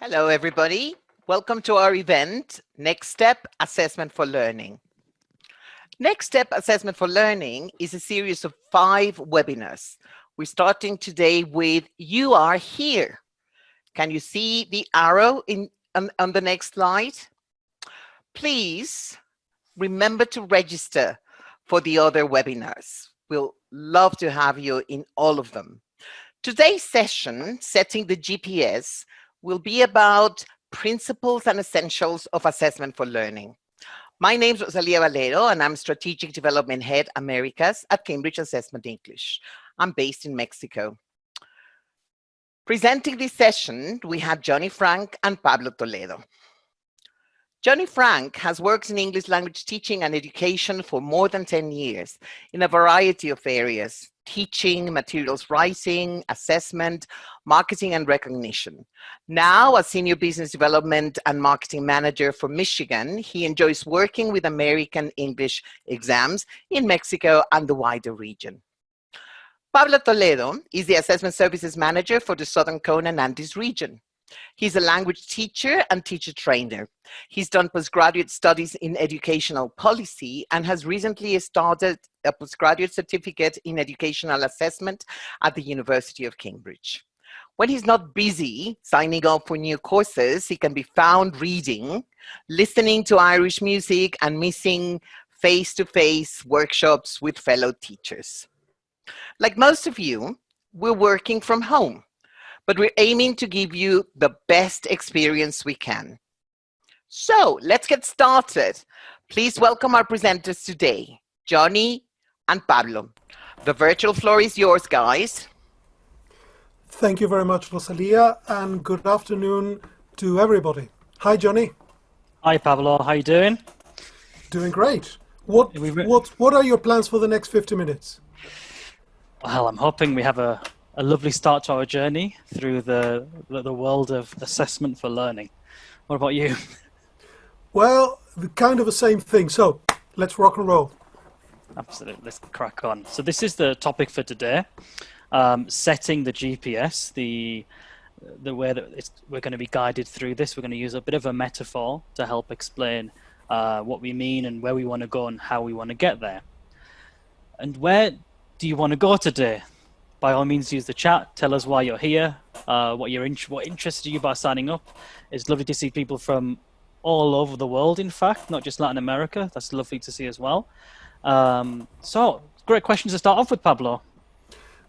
Hello, everybody. Welcome to our event, Next Step Assessment for Learning. Next Step Assessment for Learning is a series of 5 webinars. We're starting today with You Are Here. Can you see the arrow on the next slide? Please remember to register for the other webinars. We'll love to have you in all of them. Today's session, Setting the GPS, will be about principles and essentials of assessment for learning. My name is Rosalia Valero, and I'm Strategic Development Head Americas at Cambridge Assessment English. I'm based in Mexico. Presenting this session, we have Johnny Frank and Pablo Toledo. Johnny Frank has worked in English language teaching and education for more than 10 years in a variety of areas: teaching, materials writing, assessment, marketing, and recognition. Now, as Senior Business Development and Marketing Manager for Michigan, he enjoys working with American English exams in Mexico and the wider region. Pablo Toledo is the Assessment Services Manager for the Southern Cone and Andes region. He's a language teacher and teacher trainer. He's done postgraduate studies in educational policy and has recently started a postgraduate certificate in educational assessment at the University of Cambridge. When he's not busy signing up for new courses, he can be found reading, listening to Irish music, and missing face-to-face workshops with fellow teachers. Like most of you, we're working from home, but we're aiming to give you the best experience we can. So let's get started. Please welcome our presenters today, Johnny and Pablo. The virtual floor is yours, guys. Thank you very much, Rosalia, and good afternoon to everybody. Hi, Johnny. Hi, Pablo. How you doing? Doing great. What are your plans for the next 50 minutes? Well, I'm hoping we have a lovely start to our journey through the world of assessment for learning. What about you? Well, kind of the same thing. So let's rock and roll. Absolutely. Let's crack on. So this is the topic for today. Setting the GPS, the way that we're going to be guided through this. We're going to use a bit of a metaphor to help explain what we mean and where we want to go and how we want to get there. And where do you want to go today? By all means, use the chat. Tell us why you're here, what interested you by signing up. It's lovely to see people from all over the world, in fact, not just Latin America. That's lovely to see as well. So, great questions to start off with, Pablo.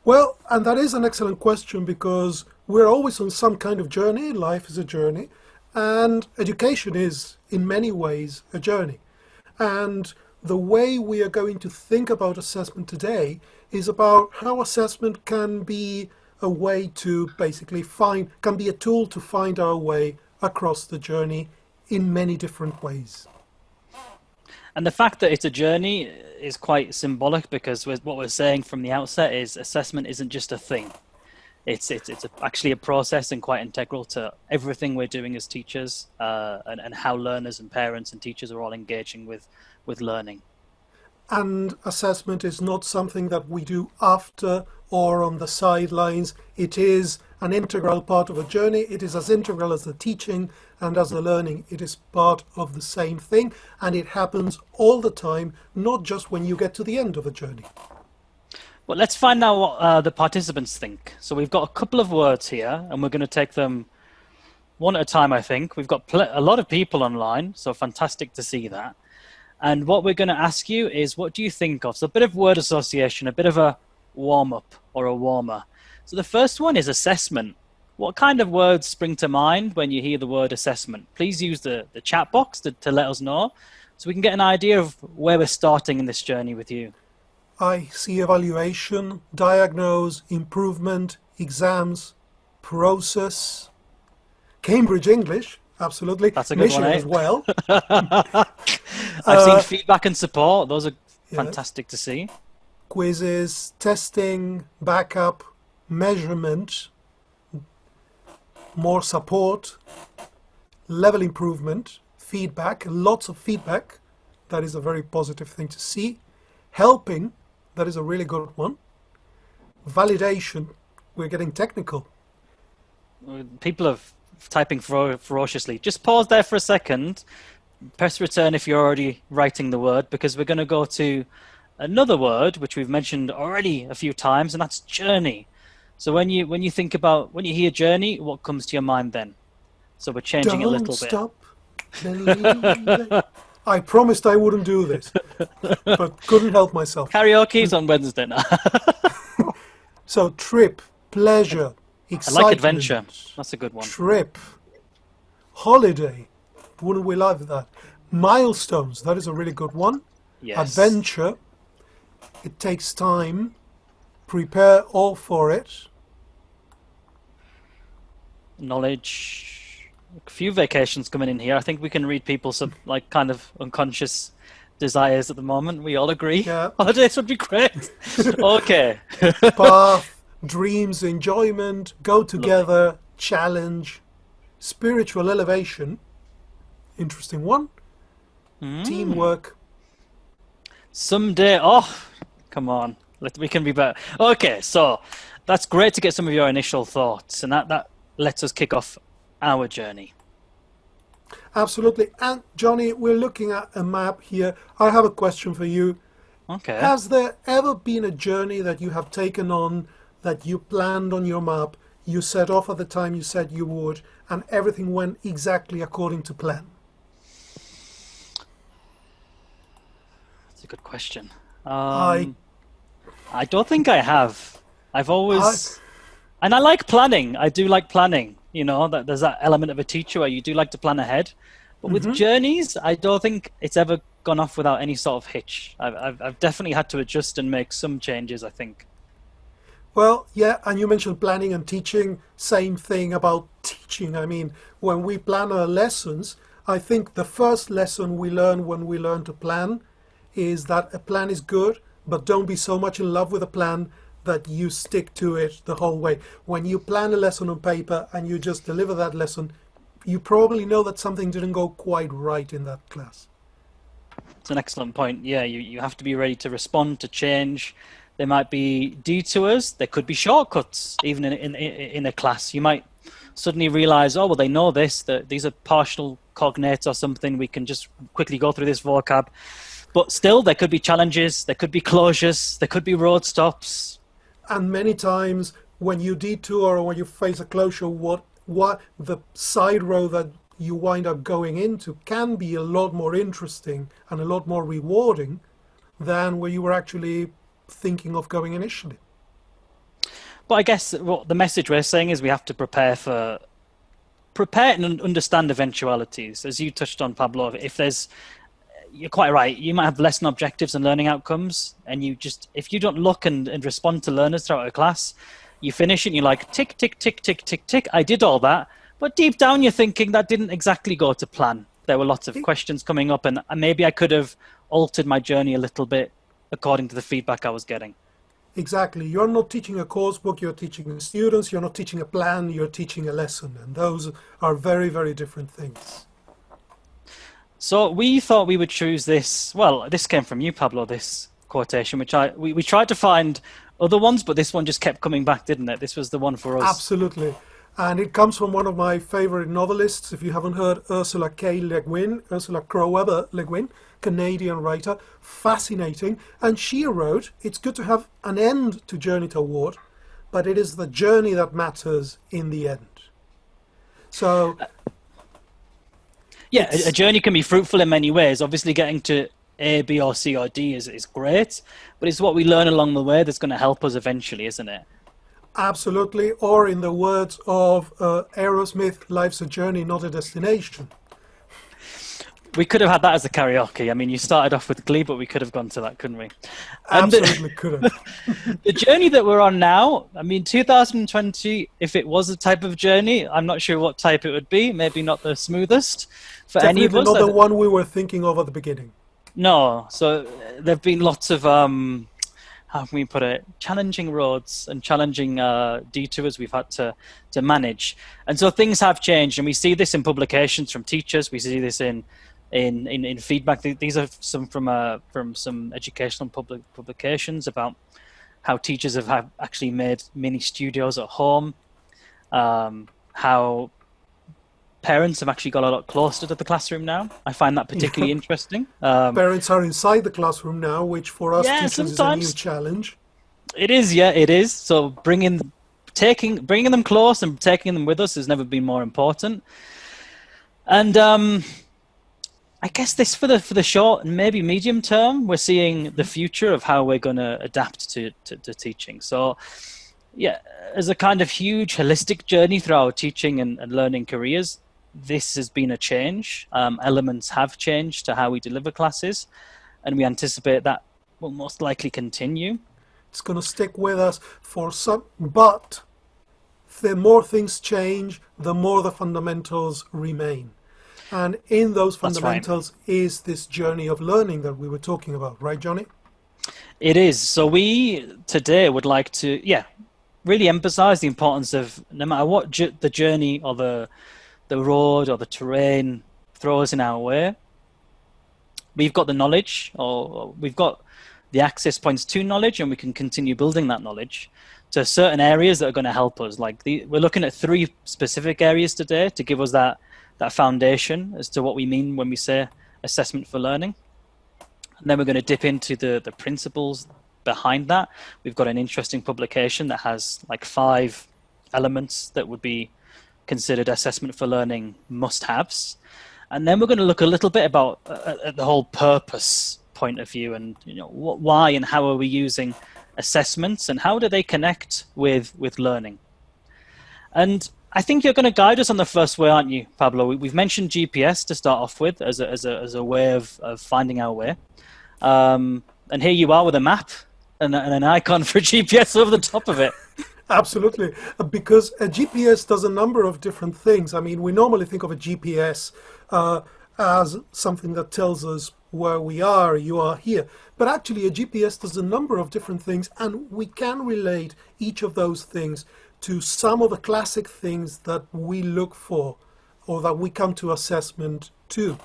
Well, and that is an excellent question because we're always on some kind of journey. Life is a journey, and education is, in many ways, a journey. And the way we are going to think about assessment today is about how assessment can be a way to basically can be a tool to find our way across the journey in many different ways. And the fact that it's a journey is quite symbolic because what we're saying from the outset is assessment isn't just a thing. It's actually a process and quite integral to everything we're doing as teachers and how learners and parents and teachers are all engaging with learning. And assessment is not something that we do after or on the sidelines. It is an integral part of a journey. It is as integral as the teaching and as the learning. It is part of the same thing, and it happens all the time, not just when you get to the end of a journey. Well, let's find out what the participants think. So we've got a couple of words here, and we're going to take them one at a time, I think. We've got a lot of people online, so fantastic to see that. And what we're going to ask you is, what do you think of? So a bit of word association, a bit of a warm-up or a warmer. So the first one is assessment. What kind of words spring to mind when you hear the word assessment? Please use the chat box to let us know so we can get an idea of where we're starting in this journey with you. I see evaluation, diagnose, improvement, exams, process, Cambridge English, absolutely. That's a good Michigan one, as well. I've seen feedback and support. Those are fantastic to see. Quizzes, testing, backup, measurement, more support, level improvement, feedback, lots of feedback. That is a very positive thing to see. Helping, that is a really good one. Validation, we're getting technical. People have typing ferociously. Just pause there for a second. Press return if you're already writing the word, because we're going to go to another word which we've mentioned already a few times, and that's journey. So when you hear journey, what comes to your mind then? So we're changing a little bit. Don't stop believing. I promised I wouldn't do this, but couldn't help myself. Karaoke's on Wednesday now. So trip, pleasure, I excitement. like adventure. That's a good one. Trip, holiday. Wouldn't we like that? Milestones. That is a really good one. Yes. Adventure. It takes time. Prepare all for it. Knowledge. A few vacations coming in here. I think we can read people's like kind of unconscious desires at the moment. We all agree. Yeah. Holidays would be great. Okay. Path, dreams, enjoyment, go together, challenge, spiritual elevation. Interesting one. Teamwork. Someday. Oh, come on. We can be better. Okay, so that's great to get some of your initial thoughts, and that lets us kick off our journey. Absolutely. And Johnny, we're looking at a map here. I have a question for you. Okay. Has there ever been a journey that you have taken on, that you planned on your map, you set off at the time you said you would, and everything went exactly according to plan? That's a good question. I I don't think I have. I've always... And I like planning. I do like planning. You know, that there's that element of a teacher where you do like to plan ahead. But with journeys, I don't think it's ever gone off without any sort of hitch. I've definitely had to adjust and make some changes, I think. Well, yeah, and you mentioned planning and teaching. Same thing about teaching. I mean, when we plan our lessons, I think the first lesson we learn when we learn to plan is that a plan is good, but don't be so much in love with a plan that you stick to it the whole way. When you plan a lesson on paper and you just deliver that lesson, you probably know that something didn't go quite right in that class. It's an excellent point. Yeah, you have to be ready to respond to change. There might be detours. There could be shortcuts, even in a class. You might suddenly realize, oh, well, they know this, that these are partial cognates or something. We can just quickly go through this vocab. But still, there could be challenges. There could be closures. There could be road stops. And many times when you detour or when you face a closure, what the side road that you wind up going into can be a lot more interesting and a lot more rewarding than where you were actually thinking of going initially. But I guess what the message we're saying is we have to prepare and understand eventualities. As you touched on, Pablo, you're quite right. You might have lesson objectives and learning outcomes, and if you don't look and respond to learners throughout a class, you finish it and you're like, tick, tick, tick, tick, tick, tick. I did all that. But deep down, you're thinking that didn't exactly go to plan. There were lots of questions coming up, and maybe I could have altered my journey a little bit according to the feedback I was getting. Exactly. You're not teaching a course book, you're teaching students, you're not teaching a plan, you're teaching a lesson. And those are very, very different things. So we thought we would choose this. Well, this came from you, Pablo, this quotation, which we tried to find other ones, but this one just kept coming back, didn't it? This was the one for us. Absolutely. And it comes from one of my favorite novelists. If you haven't heard Ursula Kroeber Le Guin, Canadian writer, fascinating. And she wrote, it's good to have an end to journey toward, but it is the journey that matters in the end. So... yeah, a journey can be fruitful in many ways. Obviously, getting to A, B, or C, or D is great, but it's what we learn along the way that's going to help us eventually, isn't it? Absolutely. Or in the words of Aerosmith, life's a journey, not a destination. We could have had that as a karaoke. I mean, you started off with Glee, but we could have gone to that, couldn't we? Absolutely could have. The journey that we're on now, I mean, 2020, if it was a type of journey, I'm not sure what type it would be. Maybe not the smoothest for any of us. Definitely not the one we were thinking of at the beginning. No. So there have been lots of, how can we put it, challenging roads and challenging detours we've had to manage. And so things have changed, and we see this in publications from teachers. We see this in feedback. These are some from some educational publications about how teachers have actually made mini studios at home, how parents have actually got a lot closer to the classroom now. I find that particularly interesting. Parents are inside the classroom now, which for us Yeah, teachers is a sometimes. new challenge. It is, yeah, it is. So bringing them close and taking them with us has never been more important. And I guess this for the short and maybe medium term, we're seeing the future of how we're going to adapt to teaching. So, yeah, as a kind of huge holistic journey through our teaching and learning careers, this has been a change. Elements have changed to how we deliver classes, and we anticipate that will most likely continue. It's going to stick with us for some, but the more things change, the more the fundamentals remain. And in those fundamentals is this journey of learning that we were talking about, right, Johnny? It is. So we today would like to, really emphasize the importance of no matter what the journey or the road or the terrain throws in our way, we've got the knowledge or we've got the access points to knowledge, and we can continue building that knowledge to certain areas that are going to help us. Like we're looking at 3 specific areas today to give us that foundation as to what we mean when we say assessment for learning. And then we're going to dip into the principles behind that. We've got an interesting publication that has like 5 elements that would be considered assessment for learning must-haves. And then we're going to look a little bit about at the whole purpose point of view, and why and how are we using assessments and how do they connect with learning. And I think you're going to guide us on the first way, aren't you, Pablo? We've mentioned GPS to start off with as a way of finding our way. And here you are with a map and an icon for GPS over the top of it. Absolutely, because a GPS does a number of different things. I mean, we normally think of a GPS as something that tells us where we are, you are here. But actually, a GPS does a number of different things, and we can relate each of those things to some of the classic things that we look for or that we come to assessment to.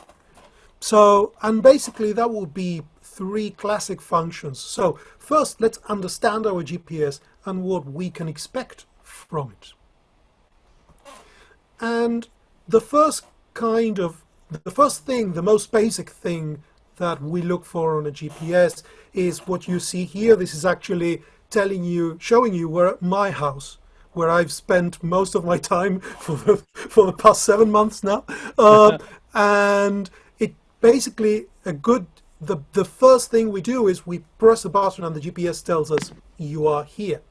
So, and basically that will be 3 classic functions. So first, let's understand our GPS and what we can expect from it. And the first thing, the most basic thing that we look for on a GPS is what you see here. This is actually showing you where my house, where I've spent most of my time for the past 7 months now. And it basically the first thing we do is we press a button and the GPS tells us you are here.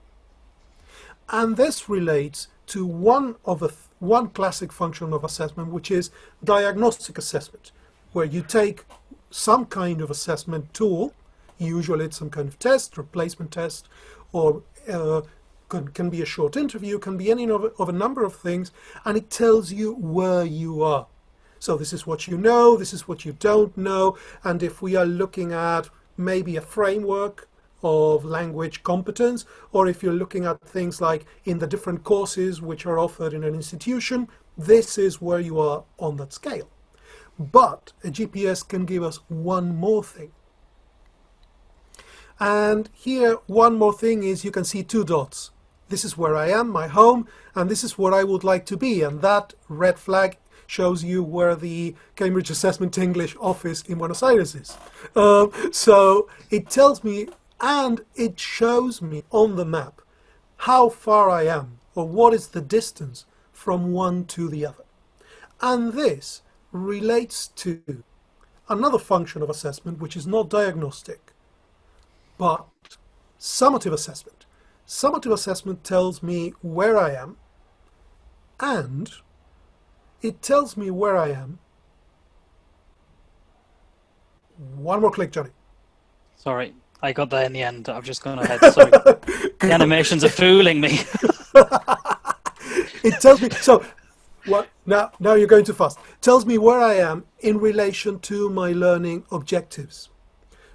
And this relates to one classic function of assessment, which is diagnostic assessment, where you take some kind of assessment tool, usually it's some kind of test, replacement test, or can be a short interview, can be any of a number of things, and it tells you where you are. So this is what you know, this is what you don't know, and if we are looking at maybe a framework of language competence, or if you're looking at things like in the different courses which are offered in an institution, this is where you are on that scale. But a GPS can give us one more thing. And here, one more thing is you can see 2 dots. This is where I am, my home, and this is where I would like to be. And that red flag shows you where the Cambridge Assessment English office in Buenos Aires is. So it tells me, and it shows me on the map how far I am, or what is the distance from one to the other. And this relates to another function of assessment, which is not diagnostic, but summative assessment. Summative assessment tells me where I am, and it tells me where I am. One more click, Johnny. Sorry, I got there in the end. I've just gone ahead. Sorry. The animations are fooling me. It tells me, so what? Now you're going too fast. It tells me where I am in relation to my learning objectives.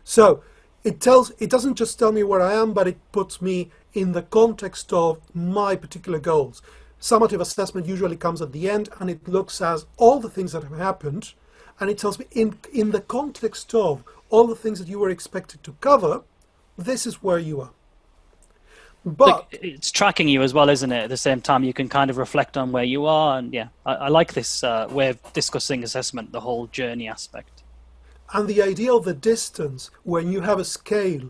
So it doesn't just tell me where I am, but it puts me in the context of my particular goals. Summative assessment usually comes at the end, and it looks at all the things that have happened, and it tells me in the context of all the things that you were expected to cover, this is where you are. But it's tracking you as well, isn't it? At the same time, you can kind of reflect on where you are. And yeah, I like this way of discussing assessment, the whole journey aspect. and the idea of the distance, when you have a scale,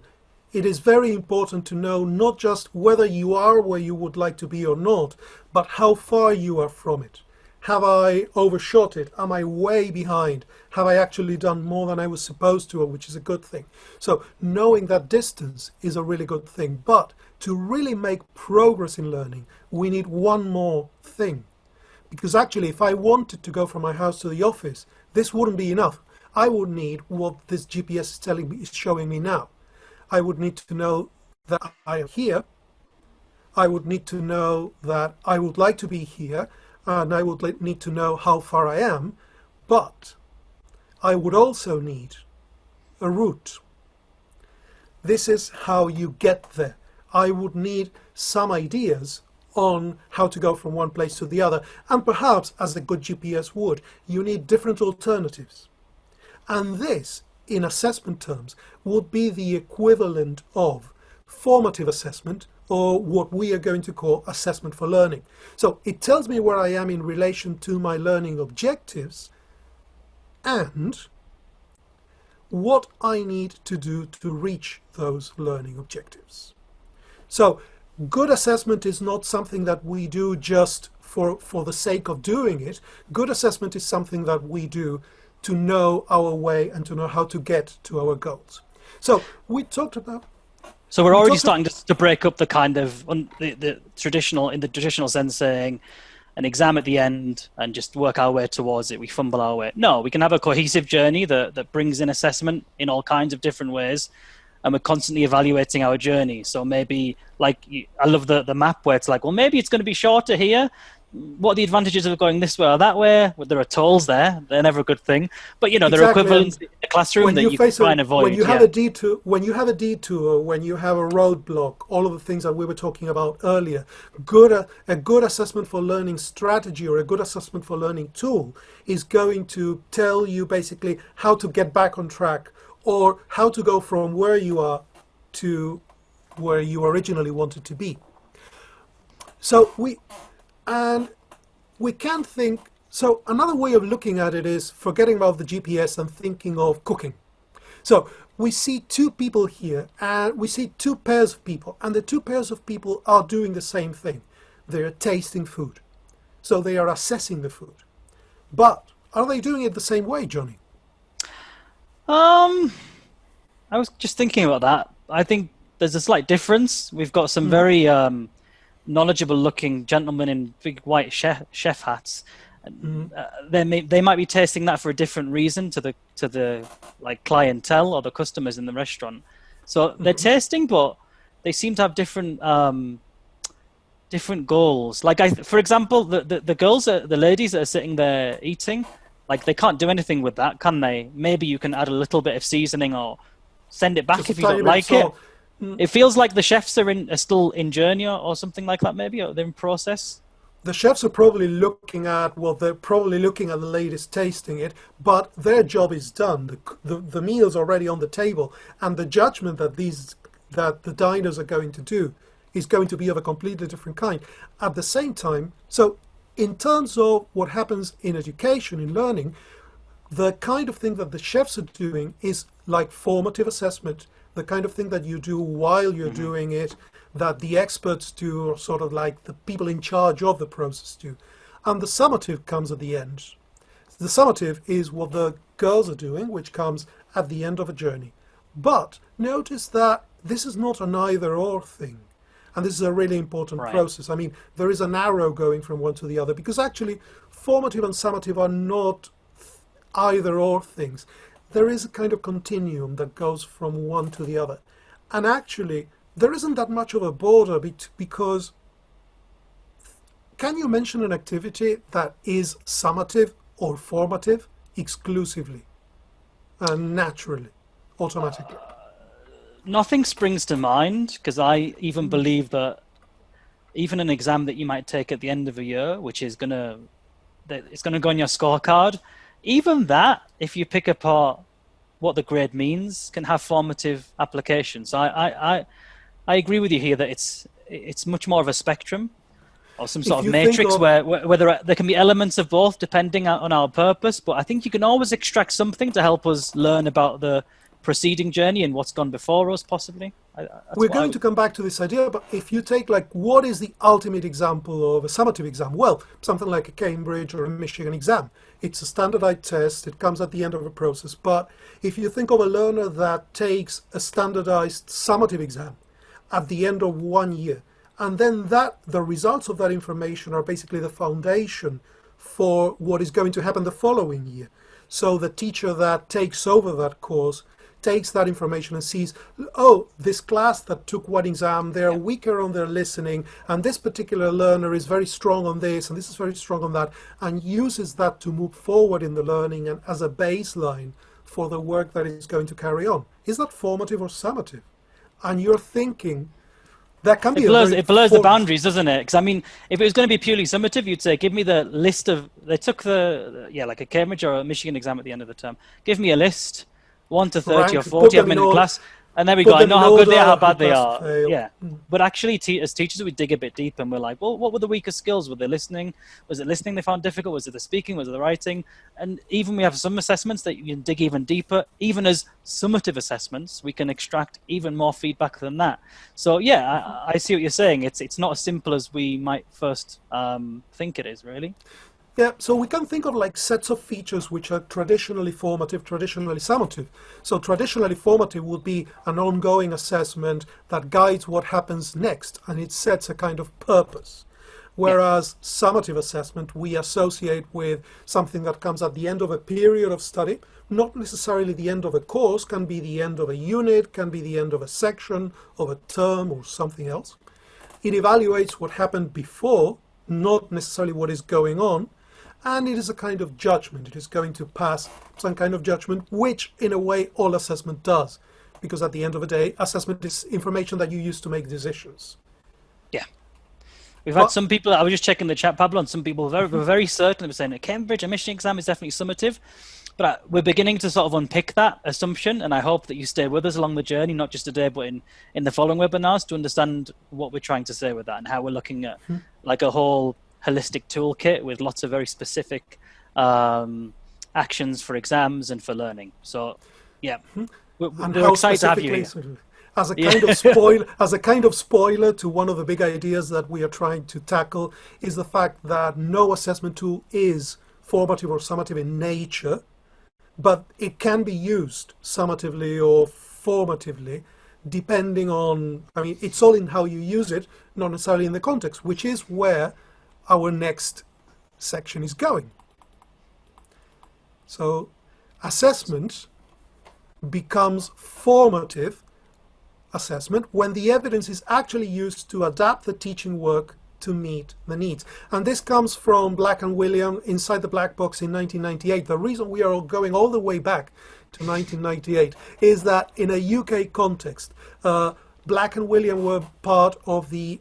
it is very important to know not just whether you are where you would like to be or not, but how far you are from it. Have I overshot it? Am I way behind? Have I actually done more than I was supposed to, which is a good thing? So knowing that distance is a really good thing. But to really make progress in learning, we need one more thing. Because actually, if I wanted to go from my house to the office, this wouldn't be enough. I would need what this GPS is showing me now. I would need to know that I am here. I would need to know that I would like to be here, and I would need to know how far I am, but I would also need a route. This is how you get there. I would need some ideas on how to go from one place to the other, and perhaps, as a good GPS would, you need different alternatives. And this, in assessment terms, would be the equivalent of formative assessment, or what we are going to call assessment for learning. So it tells me where I am in relation to my learning objectives and what I need to do to reach those learning objectives. So good assessment is not something that we do just for the sake of doing it. Good assessment is something that we do to know our way and to know how to get to our goals. So we talked about... So we're already starting to break up the kind of the traditional, in the traditional sense, saying an exam at the end and just work our way towards it. We fumble our way. No, we can have a cohesive journey that brings in assessment in all kinds of different ways, and we're constantly evaluating our journey. So maybe, like, I love the map where it's like, well, maybe it's going to be shorter here. What are the advantages of going this way or that way? Well, there are tolls there. They're never a good thing. But, you know, there are equivalents in the classroom that you can try and avoid. When you have a detour, when you have a roadblock, all of the things that we were talking about earlier, a good assessment for learning strategy or a good assessment for learning tool is going to tell you basically how to get back on track or how to go from where you are to where you originally wanted to be. So we can think, so another way of looking at it is forgetting about the GPS and thinking of cooking. So we see two people here, and we see two pairs of people, and the two pairs of people are doing the same thing. They're tasting food. So they are assessing the food. But are they doing it the same way, Johnny? I was just thinking about that. I think there's a slight difference. We've got some very knowledgeable looking gentlemen in big white chef hats. They might be tasting that for a different reason to the like clientele or the customers in the restaurant. So they're tasting, but they seem to have different goals. Like for example, the girls, the ladies that are sitting there eating, like they can't do anything with that, can they? Maybe you can add a little bit of seasoning or send it back just if you don't like it. It feels like the chefs are still in journey or something like that, maybe, or they're in process. The chefs are probably looking at, they're probably looking at the ladies tasting it, but their job is done. The meal's already on the table, and the judgment that the diners are going to do is going to be of a completely different kind. At the same time, so in terms of what happens in education, in learning, the kind of thing that the chefs are doing is like formative assessment, the kind of thing that you do while you're doing it, that the experts do, or sort of like the people in charge of the process do. And the summative comes at the end. The summative is what the girls are doing, which comes at the end of a journey. But notice that this is not an either-or thing. And this is a really important process. I mean, there is an arrow going from one to the other, because actually formative and summative are not either-or things. There is a kind of continuum that goes from one to the other. And actually, there isn't that much of a border because can you mention an activity that is summative or formative exclusively and naturally, automatically? Nothing springs to mind, because I even believe that even an exam that you might take at the end of a year, which is it's gonna go on your scorecard, even that, if you pick apart what the grade means, can have formative applications. So I agree with you here that it's it's much more of a spectrum or some If sort of you think matrix of- where there can be elements of both depending on our purpose. But I think you can always extract something to help us learn about the preceding journey and what's gone before us, possibly. We're going to come back to this idea, but if you take like what is the ultimate example of a summative exam? Well, something like a Cambridge or a Michigan exam. It's a standardized test. It comes at the end of a process. But if you think of a learner that takes a standardized summative exam at the end of 1 year, and then the results of that information are basically the foundation for what is going to happen the following year. So the teacher that takes over that course takes that information and sees, oh, this class that took one exam, they're weaker on their listening, and this particular learner is very strong on this, and this is very strong on that, and uses that to move forward in the learning and as a baseline for the work that is going to carry on. Is that formative or summative? And you're thinking, that can be it blurs the boundaries, doesn't it? Because I mean, if it was going to be purely summative, you'd say, give me the list of, they took like a Cambridge or a Michigan exam at the end of the term. Give me a list, 1 to 30 or 40 of them in a class. And then we go, I know how good they are, how bad they are. Fail. Yeah. But actually, as teachers, we dig a bit deeper and we're like, well, what were the weaker skills? Were they listening? Was it listening they found difficult? Was it the speaking? Was it the writing? And even we have some assessments that you can dig even deeper. Even as summative assessments, we can extract even more feedback than that. So yeah, I see what you're saying. It's not as simple as we might first think it is, really. Yeah, so we can think of like sets of features which are traditionally formative, traditionally summative. So traditionally formative would be an ongoing assessment that guides what happens next, and it sets a kind of purpose. Whereas summative assessment we associate with something that comes at the end of a period of study, not necessarily the end of a course, can be the end of a unit, can be the end of a section, of a term, or something else. It evaluates what happened before, not necessarily what is going on, and it is a kind of judgment. It is going to pass some kind of judgment, which in a way all assessment does, because at the end of the day, assessment is information that you use to make decisions. Yeah. We've had some people, I was just checking the chat, Pablo, and some people were very certain, they were saying a Cambridge, a Michigan exam is definitely summative. But we're beginning to sort of unpick that assumption, and I hope that you stay with us along the journey, not just today, but in the following webinars, to understand what we're trying to say with that and how we're looking at like a whole holistic toolkit with lots of very specific actions for exams and for learning. So, yeah, we're excited to have you here. As a kind of spoil, as a kind of spoiler to one of the big ideas that we are trying to tackle is the fact that no assessment tool is formative or summative in nature, but it can be used summatively or formatively depending on, I mean, it's all in how you use it, not necessarily in the context, which is where our next section is going. So assessment becomes formative assessment when the evidence is actually used to adapt the teaching work to meet the needs. And this comes from Black and William Inside the Black Box in 1998. The reason we are going all the way back to 1998 is that in a UK context, Black and William were part of the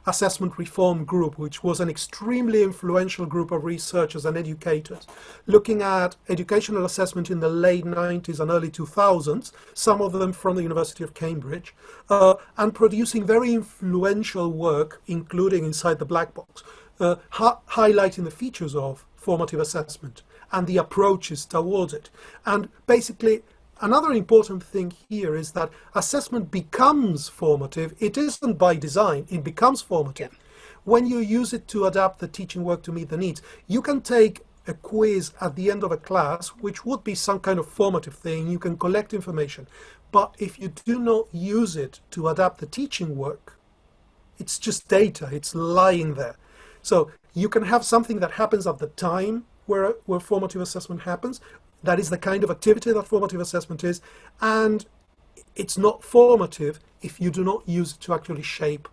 Assessment Reform Group, which was an extremely influential group of researchers and educators looking at educational assessment in the late 90s and early 2000s, some of them from the University of Cambridge, and producing very influential work, including Inside the Black Box, highlighting the features of formative assessment and the approaches towards it. And basically, another important thing here is that assessment becomes formative. It isn't by design, it becomes formative. When you use it to adapt the teaching work to meet the needs, you can take a quiz at the end of a class, which would be some kind of formative thing. You can collect information. But if you do not use it to adapt the teaching work, it's just data, it's lying there. So you can have something that happens at the time where formative assessment happens. That is the kind of activity that formative assessment is, and it's not formative if you do not use it to actually shape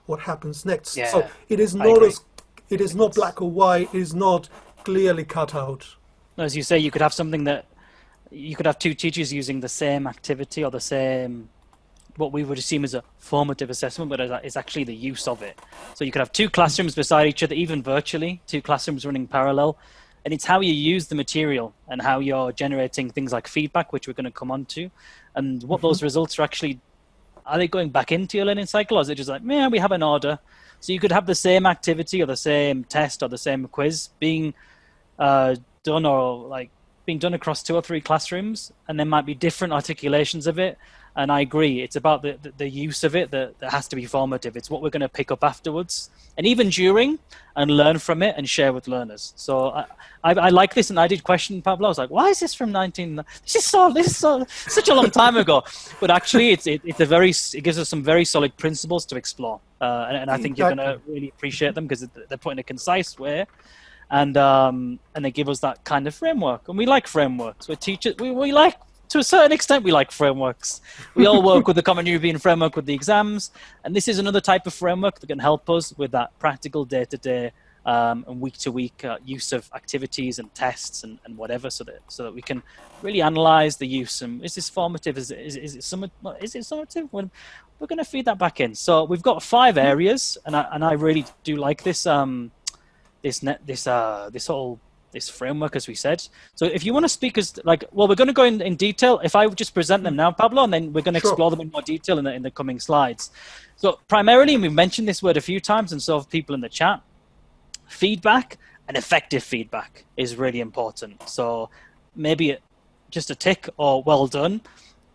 what happens next. Yeah, so it is not black or white, it is not clearly cut out. As you say, you could have something that you could have two teachers using the same activity or the same, what we would assume is a formative assessment, but it's actually the use of it. So you could have two classrooms beside each other, even virtually, two classrooms running parallel. And it's how you use the material and how you're generating things like feedback, which we're going to come on to, and what those results are actually are they going back into your learning cycle, or is it just like, yeah, we have an order? So you could have the same activity or the same test or the same quiz being done, or like being done across 2 or 3 classrooms, and there might be different articulations of it. And I agree, it's about the use of it that has to be formative. It's what we're going to pick up afterwards, and even during, and learn from it and share with learners. So I like this, and I did question Pablo. I was like, why is this from 19? This is such a long time ago. But actually, it gives us some very solid principles to explore, and I think you're going to really appreciate them because they're put in a concise way. And they give us that kind of framework, and we like frameworks. We're teachers. We like, to a certain extent, we like frameworks. We all work with the Common European Framework with the exams, and this is another type of framework that can help us with that practical day-to-day and week-to-week use of activities and tests and whatever, so that we can really analyze the use. And is this formative? Is it summative? We're going to feed that back in. So we've got 5 areas, and I really do like this. This framework, as we said. So if you want to speak we're going to go in detail. If I would just present them now, Pablo, and then we're going to explore them in more detail in the coming slides. So primarily, and we've mentioned this word a few times, and so have people in the chat, feedback and effective feedback is really important. So maybe just a tick or well done.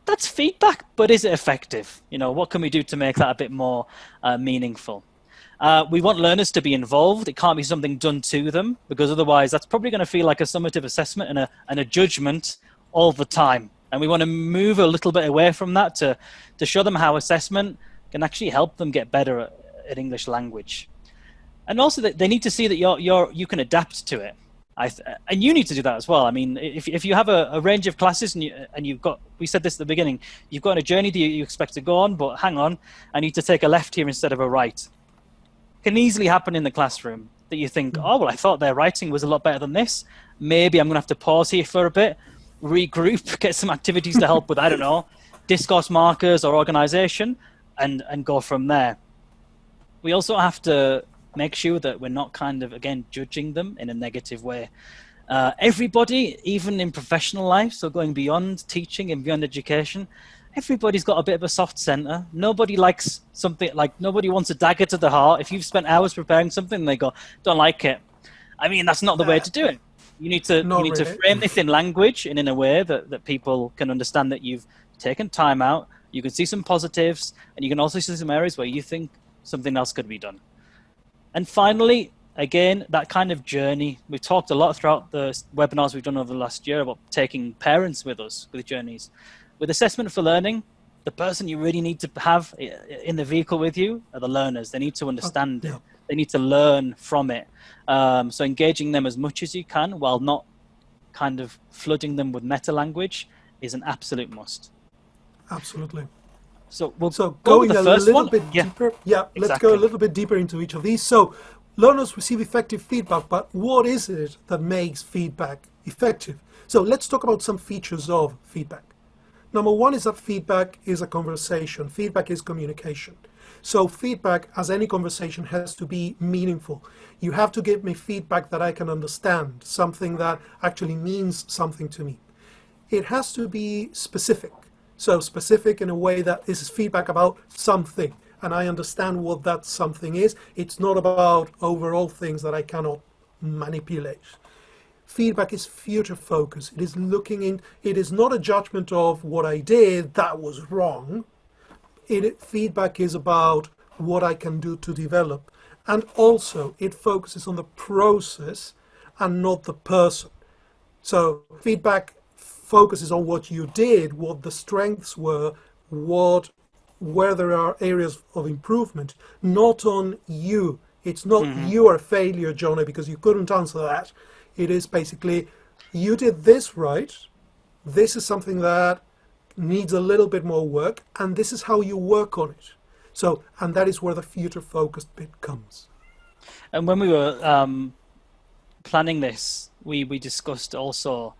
That's feedback, but is it effective? What can we do to make that a bit more meaningful? We want learners to be involved. It can't be something done to them, because otherwise that's probably going to feel like a summative assessment and a judgment all the time. And we want to move a little bit away from that to show them how assessment can actually help them get better at English language. And also that they need to see that you can adapt to it. And you need to do that as well. I mean, if you have a range of classes and you've got, we said this at the beginning, you've got a journey that you expect to go on, but hang on, I need to take a left here instead of a right. Can easily happen in the classroom that you think, oh, well, I thought their writing was a lot better than this. Maybe I'm going to have to pause here for a bit, regroup, get some activities to help with, I don't know, discourse markers or organization, and go from there. We also have to make sure that we're not kind of, again, judging them in a negative way. Everybody, even in professional life, so going beyond teaching and beyond education, everybody's got a bit of a soft center. Nobody likes something, nobody wants a dagger to the heart. If you've spent hours preparing something and they go, don't like it, I mean, that's not the way to do it. You need to frame this in language and in a way that people can understand that you've taken time out. You can see some positives, and you can also see some areas where you think something else could be done. And finally, again, that kind of journey. We've talked a lot throughout the webinars we've done over the last year about taking parents with us with journeys. With assessment for learning, the person you really need to have in the vehicle with you are the learners. They need to understand it. They need to learn from it. So engaging them as much as you can while not kind of flooding them with meta language is an absolute must. Absolutely. So we'll going go a little bit deeper. Let's go a little bit deeper into each of these. So learners receive effective feedback, but what is it that makes feedback effective? So let's talk about some features of feedback. Number one is that feedback is a conversation. Feedback is communication. So feedback, as any conversation, has to be meaningful. You have to give me feedback that I can understand, something that actually means something to me. It has to be specific. So specific in a way that this is feedback about something, and I understand what that something is. It's not about overall things that I cannot manipulate. Feedback is future focus. It is looking in, it is not a judgment of what I did, that was wrong. Feedback is about what I can do to develop. And also it focuses on the process and not the person. So feedback focuses on what you did, what the strengths were, where there are areas of improvement, not on you. It's not you are a failure, Johnny, because you couldn't answer that. It is basically, you did this right, this is something that needs a little bit more work, and this is how you work on it. So, and that is where the future-focused bit comes. And when we were planning this, we discussed also,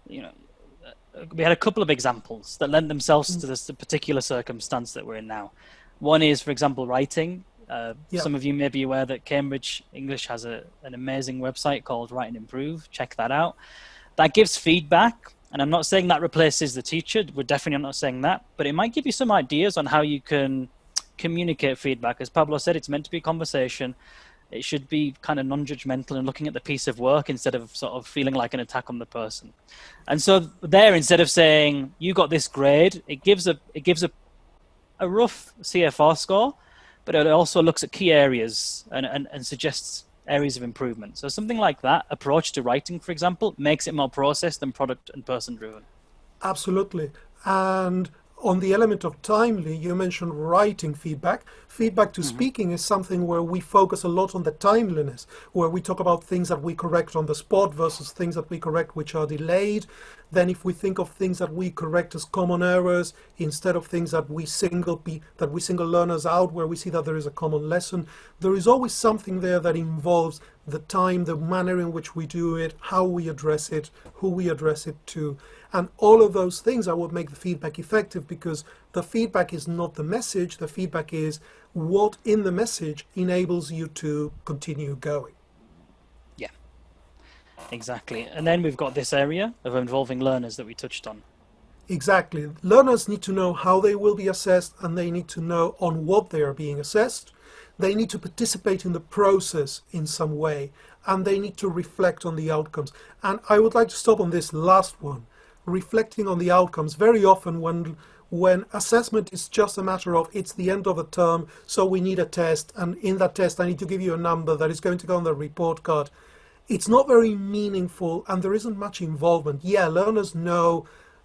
we had a couple of examples that lend themselves to this particular circumstance that we're in now. One is, for example, writing. Some of you may be aware that Cambridge English has an amazing website called Write and Improve. Check that out. That gives feedback And I'm not saying that replaces the teacher. We're definitely not saying that. But it might give you some ideas on how you can communicate feedback. As Pablo said, it's meant to be a conversation. It should be kind of non-judgmental and looking at the piece of work instead of sort of feeling like an attack on the person. And so there, instead of saying you got this grade, it gives a rough CFR score, but it also looks at key areas and suggests areas of improvement. So something like that approach to writing, for example, makes it more process than product and person driven. Absolutely. And on the element of timely, you mentioned writing feedback. Feedback to speaking is something where we focus a lot on the timeliness, where we talk about things that we correct on the spot versus things that we correct which are delayed. Then if we think of things that we correct as common errors, instead of things that we single learners out, where we see that there is a common lesson, there is always something there that involves the time, the manner in which we do it, how we address it, who we address it to. And all of those things are what make the feedback effective, because the feedback is not the message, the feedback is what in the message enables you to continue going. Yeah, exactly. And then we've got this area of involving learners that we touched on. Exactly. Learners need to know how they will be assessed, and they need to know on what they are being assessed. They need to participate in the process in some way, and they need to reflect on the outcomes. And I would like to stop on this last one. Reflecting on the outcomes. Very often when assessment is just a matter of it's the end of the term, so we need a test, and in that test I need to give you a number that is going to go on the report card. It's not very meaningful, and there isn't much involvement. Yeah, learners know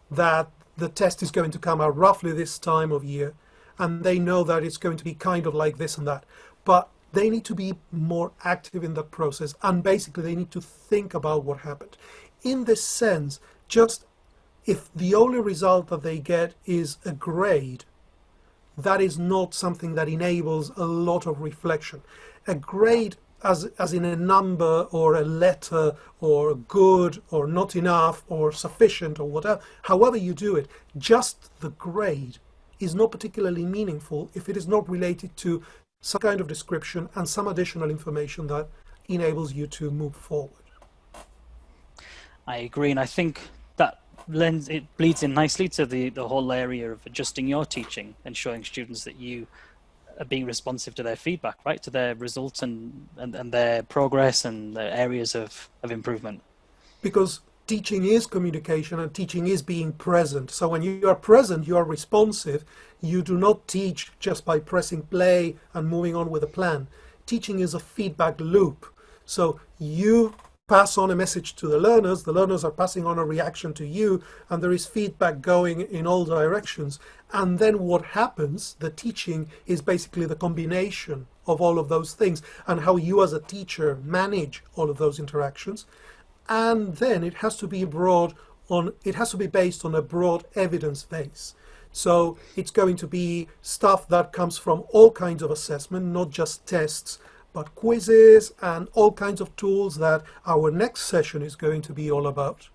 that the test is going to come out roughly this time of year, and they know that it's going to be kind of like this and that, but they need to be more active in that process, and basically they need to think about what happened. In this sense, just if the only result that they get is a grade, that is not something that enables a lot of reflection. A grade, as in a number or a letter or good or not enough or sufficient or whatever, however you do it, just the grade is not particularly meaningful if it is not related to some kind of description and some additional information that enables you to move forward. I agree, and I think that it bleeds in nicely to the whole area of adjusting your teaching and showing students that you are being responsive to their feedback, right, to their results and their progress and their areas of improvement. Because teaching is communication and teaching is being present. So when you are present, you are responsive. You do not teach just by pressing play and moving on with a plan. Teaching is a feedback loop. So you pass on a message to the learners are passing on a reaction to you, and there is feedback going in all directions. And then what happens, the teaching, is basically the combination of all of those things and how you as a teacher manage all of those interactions. And then it has to be based on a broad evidence base. So it's going to be stuff that comes from all kinds of assessment, not just tests, but quizzes and all kinds of tools that our next session is going to be all about.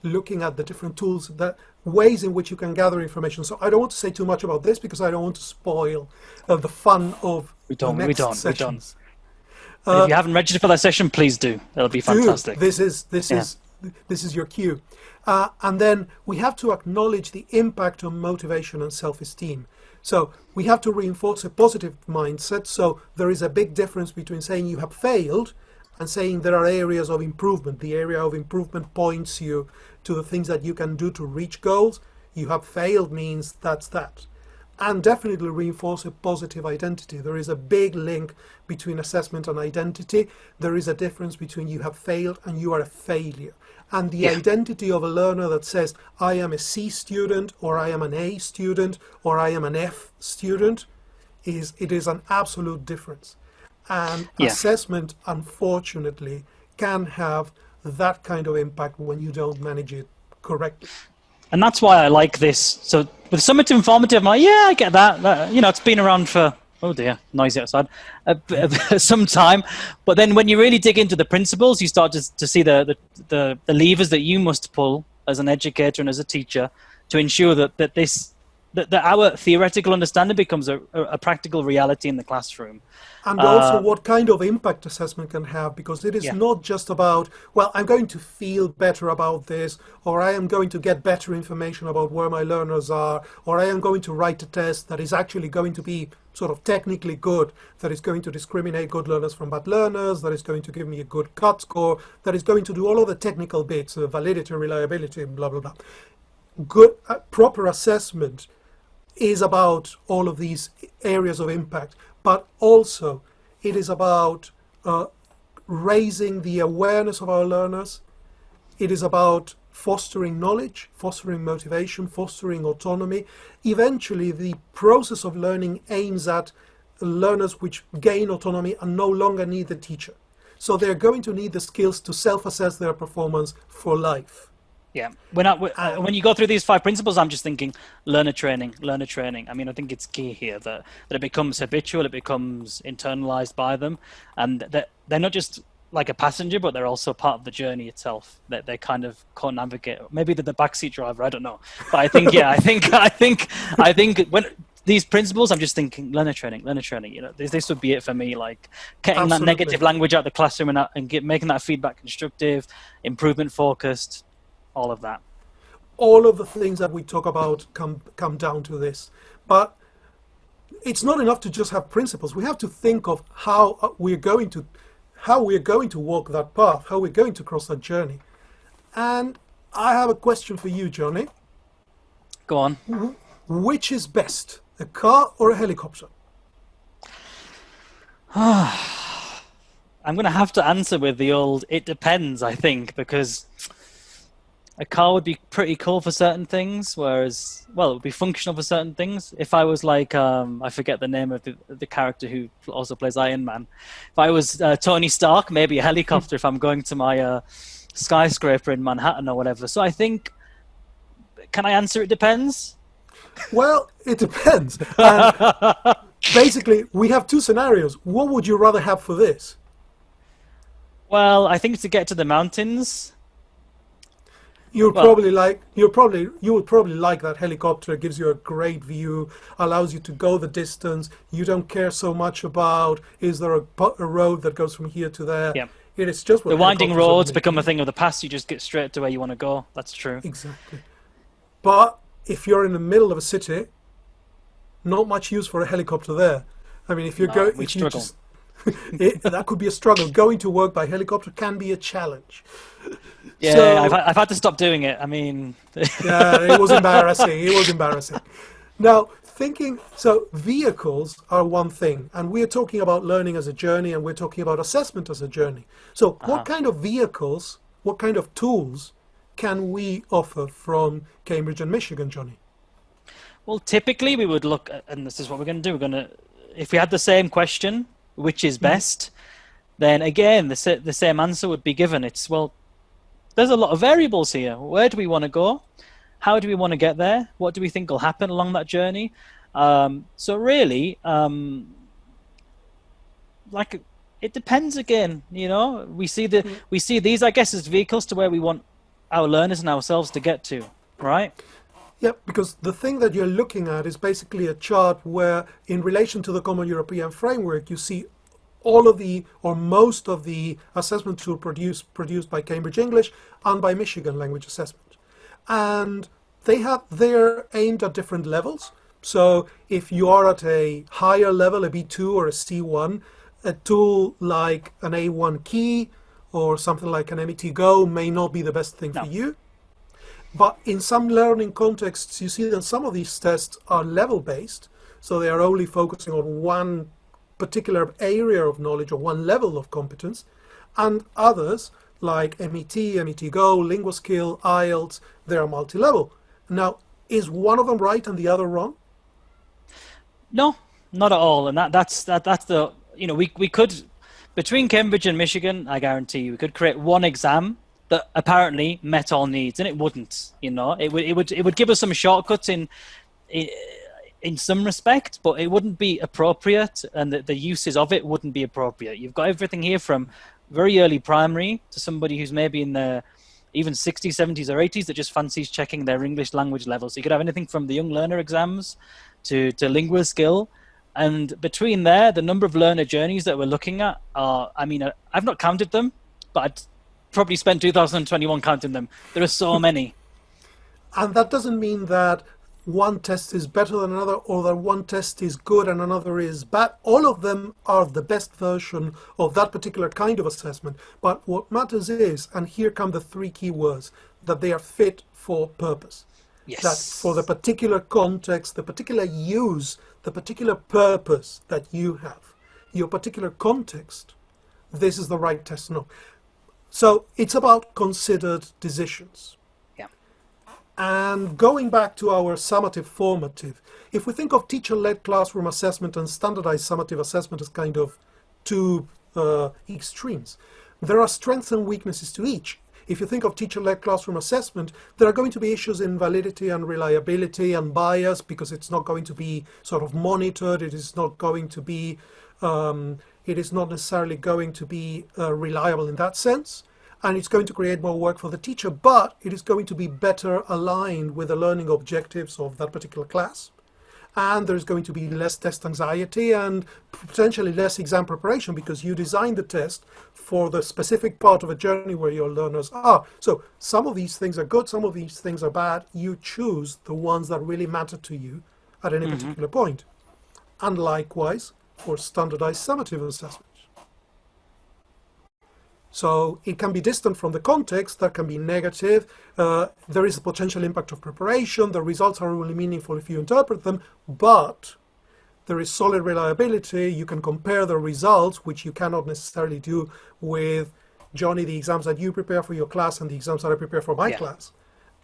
Looking at the different tools, the ways in which you can gather information. So I don't want to say too much about this because I don't want to spoil the fun of the next sessions. If you haven't registered for that session, please do. It'll be fantastic. This is your cue. And then we have to acknowledge the impact on motivation and self-esteem. So we have to reinforce a positive mindset. So there is a big difference between saying you have failed and saying there are areas of improvement. The area of improvement points you to the things that you can do to reach goals. You have failed means that's that. And definitely reinforce a positive identity. There is a big link between assessment and identity. There is a difference between you have failed and you are a failure. And the identity of a learner that says, I am a C student, or I am an A student, or I am an F student, it is an absolute difference. And assessment, unfortunately, can have that kind of impact when you don't manage it correctly. And that's why I like this. So with summative informative, I'm like, yeah, I get that. It's been around for, oh dear, noisy outside, some time. But then when you really dig into the principles, you start to see the levers that you must pull as an educator and as a teacher to ensure that this that our theoretical understanding becomes a practical reality in the classroom. And also what kind of impact assessment can have, because it is Yeah. not just about, well, I'm going to feel better about this, or I am going to get better information about where my learners are, or I am going to write a test that is actually going to be sort of technically good, that is going to discriminate good learners from bad learners, that is going to give me a good cut score, that is going to do all of the technical bits, validity, reliability, blah, blah, blah. Good, proper assessment is about all of these areas of impact, but also it is about raising the awareness of our learners. It is about fostering knowledge, fostering motivation, fostering autonomy. Eventually, the process of learning aims at learners which gain autonomy and no longer need the teacher. So they're going to need the skills to self-assess their performance for life. Yeah. When you go through these 5 principles, I'm just thinking learner training. I mean, I think it's key here that it becomes habitual, it becomes internalized by them, and that they're not just like a passenger, but they're also part of the journey itself. That they kind of co-navigate. Maybe they're the backseat driver. I don't know, but I think I think when these principles, I'm just thinking learner training. You know, this would be it for me. Like getting Absolutely. that negative language out of the classroom and making that feedback constructive, improvement focused. All of that. All of the things that we talk about come down to this. But it's not enough to just have principles. We have to think of how we're going to walk that path, how we're going to cross that journey. And I have a question for you, Johnny. Go on. Which is best, a car or a helicopter? I'm going to have to answer with the old "it depends," I think, because a car would be pretty cool for certain things, whereas, well, it would be functional for certain things. If I was like, I forget the name of the character who also plays Iron Man. If I was Tony Stark, maybe a helicopter if I'm going to my skyscraper in Manhattan or whatever. So I think, can I answer it depends? Well, it depends. And basically, we have 2 scenarios. What would you rather have for this? Well, I think to get to the mountains. You would probably like that helicopter. It gives you a great view, allows you to go the distance. You don't care so much about is there a road that goes from here to there. Yeah. It is just what The winding helicopters are roads made become a for. thing of the past. You just get straight to where you want to go. That's true. Exactly. But if you're in the middle of a city, not much use for a helicopter there. I mean, if you go, we if you struggle. just that could be a struggle. Going to work by helicopter can be a challenge. Yeah, So- I've had to stop doing it. I mean, Yeah, it was embarrassing. Now, vehicles are one thing, and we're talking about learning as a journey, and we're talking about assessment as a journey. So what kind of vehicles, what kind of tools can we offer from Cambridge and Michigan, Johnny? well, typically we would look at, and this is what we're going to do. We're going to, if we had the same question, which is best, then again, the same answer would be given. It's, well, there's a lot of variables here. Where do we want to go? How do we want to get there? What do we think will happen along that journey? So really, like, it depends again, you know. We see these, I guess, as vehicles to where we want our learners and ourselves to get to, right? Yeah, because the thing that you're looking at is basically a chart where, in relation to the Common European Framework, you see all of the, or most of the assessment tool produced by Cambridge English and by Michigan Language Assessment. And they're aimed at different levels. So if you are at a higher level, a B2 or a C1, a tool like an A1 Key or something like an MET Go may not be the best thing for you. But in some learning contexts, you see that some of these tests are level-based, so they are only focusing on one particular area of knowledge or one level of competence, and others, like MET Go, LinguaSkill, IELTS, they are multi-level. Now, is one of them right and the other wrong? No, not at all. And that's the, you know, we could, between Cambridge and Michigan, I guarantee you, we could create one exam that apparently met all needs, and it wouldn't. You know, it would give us some shortcuts in some respect, but it wouldn't be appropriate, and the uses of it wouldn't be appropriate. You've got everything here from very early primary to somebody who's maybe in their even 60s, 70s, or 80s that just fancies checking their English language level. So you could have anything from the Young Learner exams to LinguaSkill. And between there, the number of learner journeys that we're looking at are, I mean, I've not counted them, but I'd probably spent 2021 counting them. There are so many. And that doesn't mean that one test is better than another, or that one test is good and another is bad. All of them are the best version of that particular kind of assessment. But what matters is, and here come the three key words, that they are fit for purpose. Yes. That for the particular context, the particular use, the particular purpose that you have, your particular context, this is the right test. No. So it's about considered decisions. And going back to our summative formative, if we think of teacher-led classroom assessment and standardized summative assessment as kind of two extremes, there are strengths and weaknesses to each. If you think of teacher-led classroom assessment, there are going to be issues in validity and reliability and bias, because it's not going to be sort of monitored. It is not going to be, it is not necessarily going to be reliable in that sense. And it's going to create more work for the teacher, but it is going to be better aligned with the learning objectives of that particular class. And there's going to be less test anxiety and potentially less exam preparation, because you designed the test for the specific part of a journey where your learners are. So some of these things are good, some of these things are bad. You choose the ones that really matter to you at any particular point. And likewise for standardized summative assessment. So it can be distant from the context, that can be negative. There is a potential impact of preparation. The results are really meaningful if you interpret them, but there is solid reliability. You can compare the results, which you cannot necessarily do with, Johnny, the exams that you prepare for your class and the exams that I prepare for my class.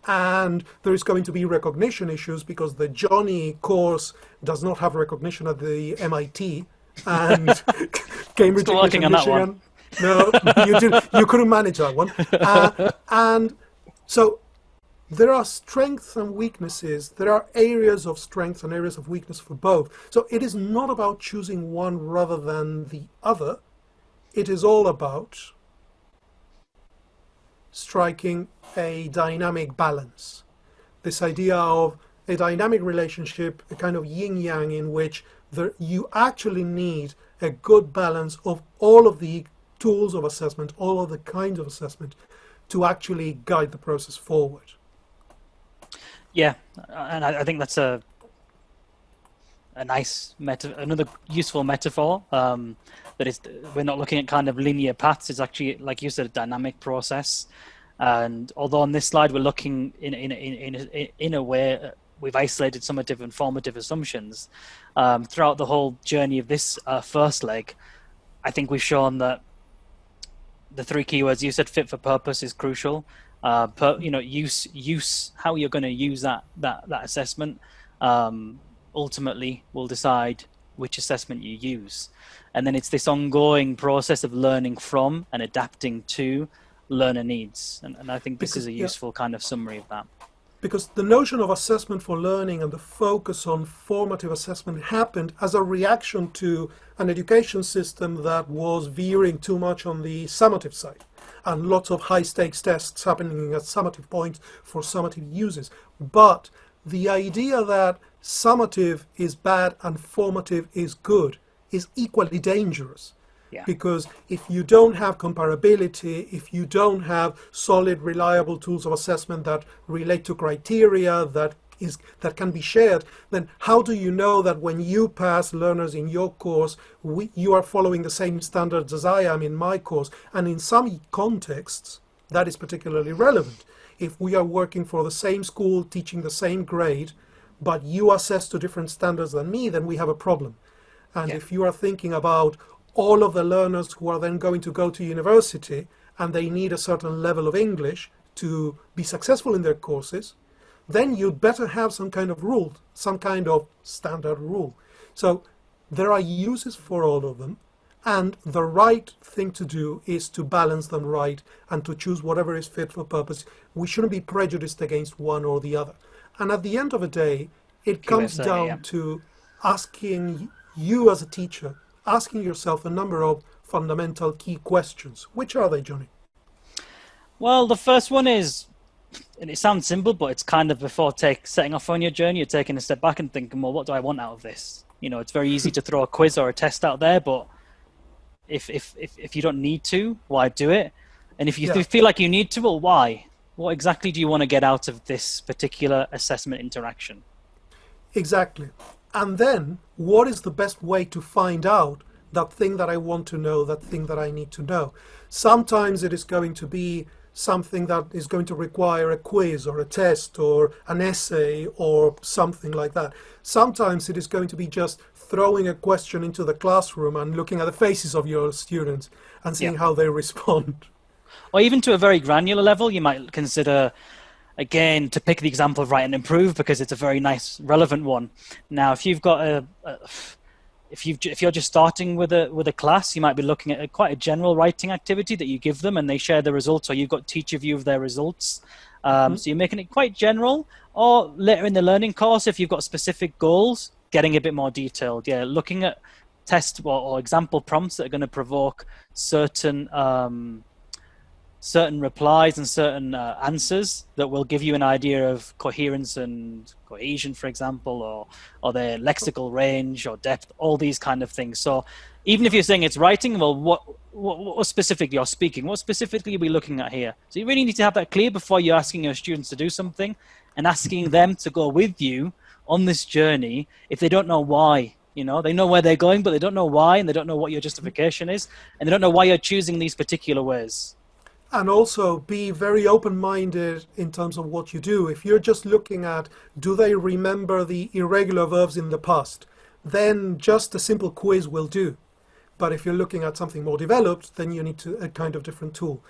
And there is going to be recognition issues, because the Johnny course does not have recognition at the MIT and Cambridge English and Michigan. No, you couldn't manage that one. And so there are strengths and weaknesses. There are areas of strength and areas of weakness for both. So it is not about choosing one rather than the other. It is all about striking a dynamic balance. This idea of a dynamic relationship, a kind of yin-yang, in which you actually need a good balance of all of the tools of assessment, all of the kinds of assessment, to actually guide the process forward. Yeah, and I think that's a nice another useful metaphor. That is, we're not looking at kind of linear paths. It's actually, like you said, a dynamic process. And although on this slide we're looking in a way, we've isolated summative and formative assumptions. Throughout the whole journey of this first leg, I think we've shown that the three keywords you said, fit for purpose, is crucial. Use, how you're going to use that assessment ultimately will decide which assessment you use. And then it's this ongoing process of learning from and adapting to learner needs. And I think this is a useful kind of summary of that. Because the notion of assessment for learning and the focus on formative assessment happened as a reaction to an education system that was veering too much on the summative side, and lots of high-stakes tests happening at summative points for summative uses. But the idea that summative is bad and formative is good is equally dangerous. Yeah. Because if you don't have comparability, if you don't have solid, reliable tools of assessment that relate to criteria that can be shared, then how do you know that when you pass learners in your course, you are following the same standards as I am in my course? And in some contexts, that is particularly relevant. If we are working for the same school, teaching the same grade, but you assess to different standards than me, then we have a problem. And if you are thinking about all of the learners who are then going to go to university and they need a certain level of English to be successful in their courses, then you'd better have some kind of rule, some kind of standard rule. So there are uses for all of them, and the right thing to do is to balance them right and to choose whatever is fit for purpose. We shouldn't be prejudiced against one or the other. And at the end of the day, it comes down to asking you as a teacher, asking yourself a number of fundamental key questions. Which are they, Johnny? Well, the first one is, and it sounds simple, but it's kind of before setting off on your journey, you're taking a step back and thinking, well, what do I want out of this? You know, it's very easy to throw a quiz or a test out there, but if you don't need to, why do it? And if you feel like you need to, well, why? What exactly do you want to get out of this particular assessment interaction? Exactly. And then, what is the best way to find out that thing that I want to know, that thing that I need to know? Sometimes it is going to be something that is going to require a quiz or a test or an essay or something like that. Sometimes it is going to be just throwing a question into the classroom and looking at the faces of your students and seeing how they respond. Or even to a very granular level, you might consider, again, to pick the example of write and improve, because it's a very nice, relevant one. Now, if you've got if you're just starting with a class, you might be looking at quite a general writing activity that you give them, and they share the results, or you've got teacher view of their results. So you're making it quite general. Or later in the learning course, if you've got specific goals, getting a bit more detailed. Yeah, looking at test or example prompts that are going to provoke certain replies and certain answers that will give you an idea of coherence and cohesion, for example, or their lexical range or depth, all these kind of things. So even if you're saying it's writing, well, what specifically, or speaking, what specifically are we looking at here? So you really need to have that clear before you're asking your students to do something, and asking them to go with you on this journey if they don't know why. You know, they know where they're going, but they don't know why, and they don't know what your justification is, and they don't know why you're choosing these particular ways. And also be very open-minded in terms of what you do. If you're just looking at, do they remember the irregular verbs in the past, then just a simple quiz will do. But if you're looking at something more developed, then you need a kind of different tool.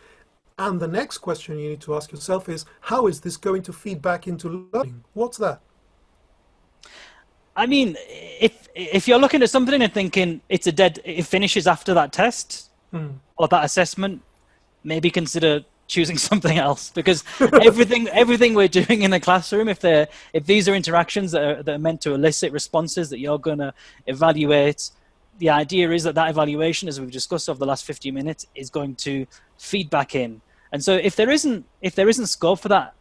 And the next question you need to ask yourself is, how is this going to feed back into learning? What's that? I mean, if you're looking at something and thinking it finishes after that test or that assessment, maybe consider choosing something else, because everything we're doing in the classroom, if these are interactions that are meant to elicit responses that you're going to evaluate, the idea is that evaluation, as we've discussed over the last 50 minutes, is going to feed back in. And so if there isn't scope for that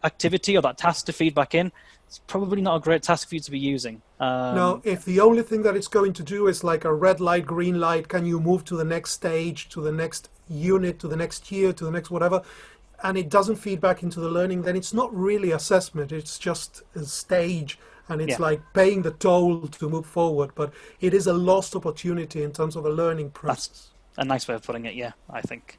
activity or that task to feed back in, it's probably not a great task for you to be using. Now, if the only thing that it's going to do is like a red light, green light, can you move to the next stage, to the next unit, to the next year, to the next whatever, and it doesn't feed back into the learning, then it's not really assessment. It's just a stage, and it's like paying the toll to move forward. But it is a lost opportunity in terms of a learning process. That's a nice way of putting it, yeah, I think.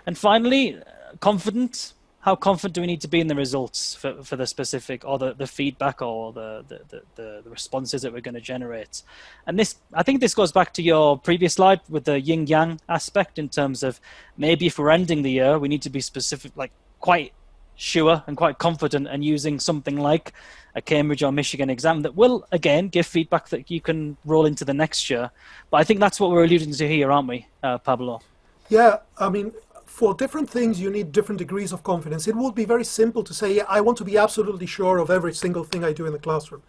And finally, confident. How confident do we need to be in the results for the specific, or the feedback, or the responses that we're going to generate? And I think this goes back to your previous slide with the yin-yang aspect, in terms of maybe if we're ending the year, we need to be specific, like quite sure and quite confident, and using something like a Cambridge or Michigan exam that will, again, give feedback that you can roll into the next year. But I think that's what we're alluding to here, aren't we, Pablo? Yeah, I mean, for different things, you need different degrees of confidence. It would be very simple to say, yeah, I want to be absolutely sure of every single thing I do in the classroom.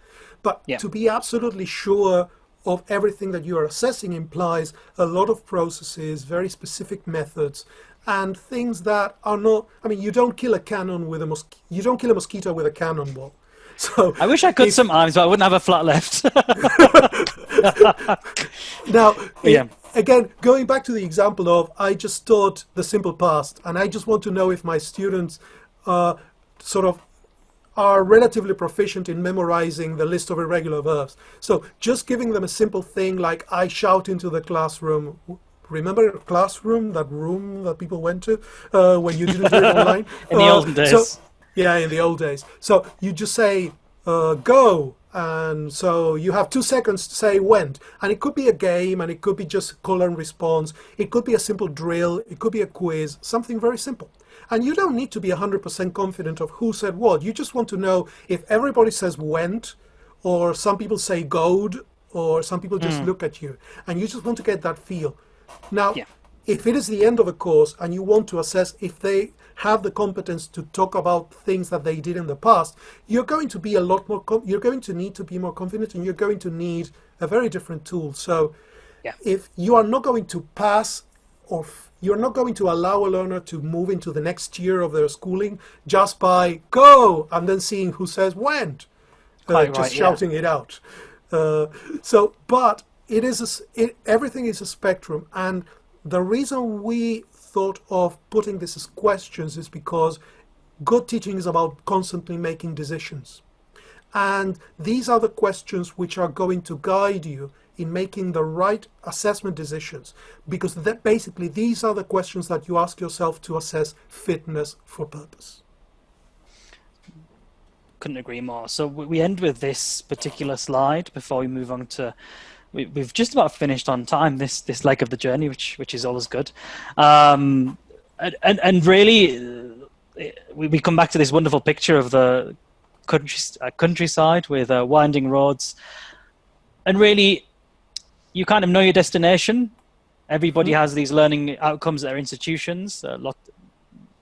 But to be absolutely sure of everything that you are assessing implies a lot of processes, very specific methods, and things that are not, I mean, you don't kill a you don't kill a mosquito with a cannonball. So I wish I could sometimes, but I wouldn't have a flat left. Now, again, going back to the example of, I just taught the simple past, and I just want to know if my students sort of are relatively proficient in memorizing the list of irregular verbs. So just giving them a simple thing like, I shout into the classroom. Remember classroom, that room that people went to when you didn't do it online? In the olden days. Yeah, in the old days. So you just say, go. And so you have 2 seconds to say went. And it could be a game, and it could be just call and response. It could be a simple drill. It could be a quiz, something very simple. And you don't need to be 100% confident of who said what. You just want to know if everybody says went, or some people say goed, or some people just look at you. And you just want to get that feel. Now, if it is the end of a course and you want to assess if they have the competence to talk about things that they did in the past, you're going to be a lot more, you're going to need to be more confident, and you're going to need a very different tool. So if you are not going to pass or you're not going to allow a learner to move into the next year of their schooling just by go and then seeing who says when, just shouting it out. But it is everything is a spectrum, and the reason we thought of putting this as questions is because good teaching is about constantly making decisions. And these are the questions which are going to guide you in making the right assessment decisions, because basically these are the questions that you ask yourself to assess fitness for purpose. Couldn't agree more. So we end with this particular slide before we move on to, we've just about finished on time this leg of the journey, which is always good. And really, we come back to this wonderful picture of the countryside with winding roads, and really, you kind of know your destination. Everybody has these learning outcomes at their institutions, or